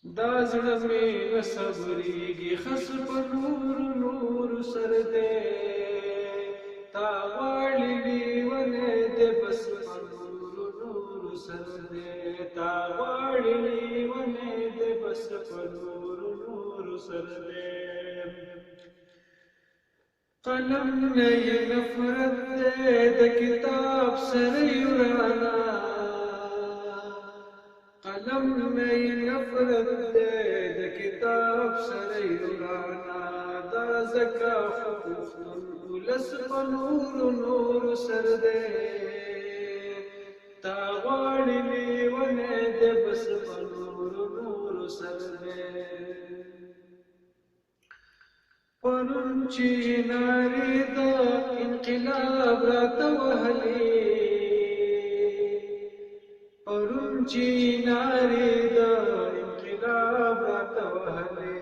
دا زړه مې نه صبرېږي خس په نورو نورو سر دی تا غواړي لیونی دی بس په نورو نورو سر دی تا غواړي لیونی دی بس په نورو نورو سر دی قلم نه یې نفرت دی د کتاب سره یورانا قلم نه نفرت دے د کتاب سره یورانا دا زکا خپوختن ولس په نورو نورو سر دے تا غواړي لیونی دی بس په نورو نورو سر دے پرون چې نارې د انقلاب راته وهلې پرون چې نارې د انقلاب راته وهلې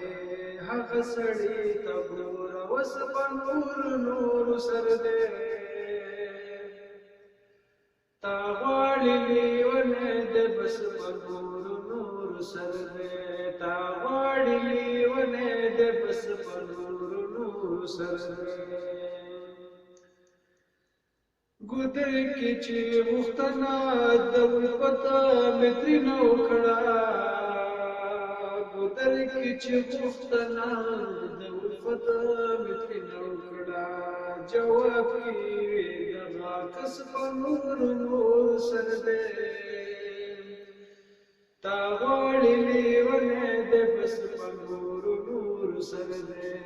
هغه سړي ته ګوره اوس په نورو نورو سر دی تا غواړي لیونی دی بس په نورو نورو سر دی تا غواړي لیونی دی بس په نورو نورو سر دی ګودر کې چې غوښتنه د الفت مې ترېنه وکړه ګودر کې چې غوښتنه د الفت مې ترېنه وکړه جواب یې دغه کس په نورو نورو سر دی تا غواړي لیونی دی بس په نورو نورو سر دی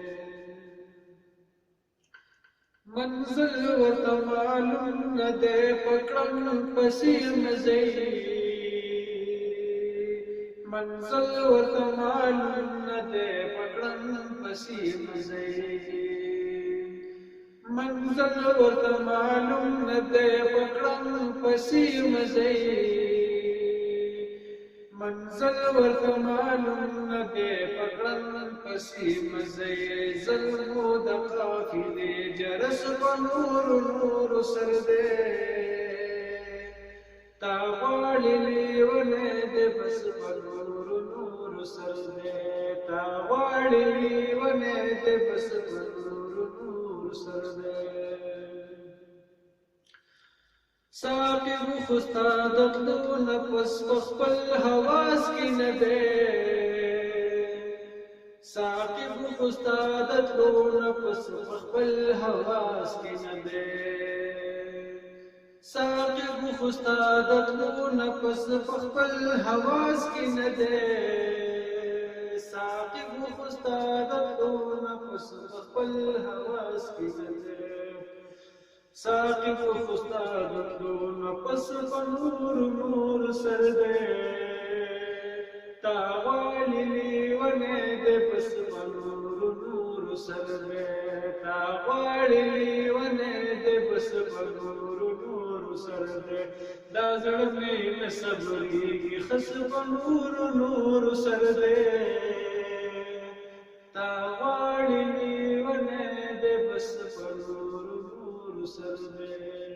منزل ورته معلوم نه دی پکړم پسې مزي منزل ورته معلوم نه دی پکړم پسې مزي منزل ورته معلوم نه دی پکړم پسې مزي منزل ورته معلوم نه دی پکړم پسې مزي ظلمو د قافلې جرس په نورو نورو سر دی تا غواړي لیونی دی بس په نورو نورو سر دی تا غواړي لیونی دی بس په نورو نورو سر دی ساقب خستا دتلو نفس پخپل حواس کی نه دی ساقب خستا دتلو نفس پخپل حواس کی نه دی ساقب خستا دتلو نفس پخپل حواس کی نه دی ساقب خستا دتلو نفس پخپل حواس کی نه دی ساقب خستا دتلو نفس په نورو نورو سر دی تا غواړي لیونی دی بس په نورو نورو سر دی تا غواړي لیونی دی بس په نورو نورو سر دی دا زړه مې نه صبرېږي خس په نورو نورو سر دی تا غواړي لیونی دی بس په نورو نورو سر دی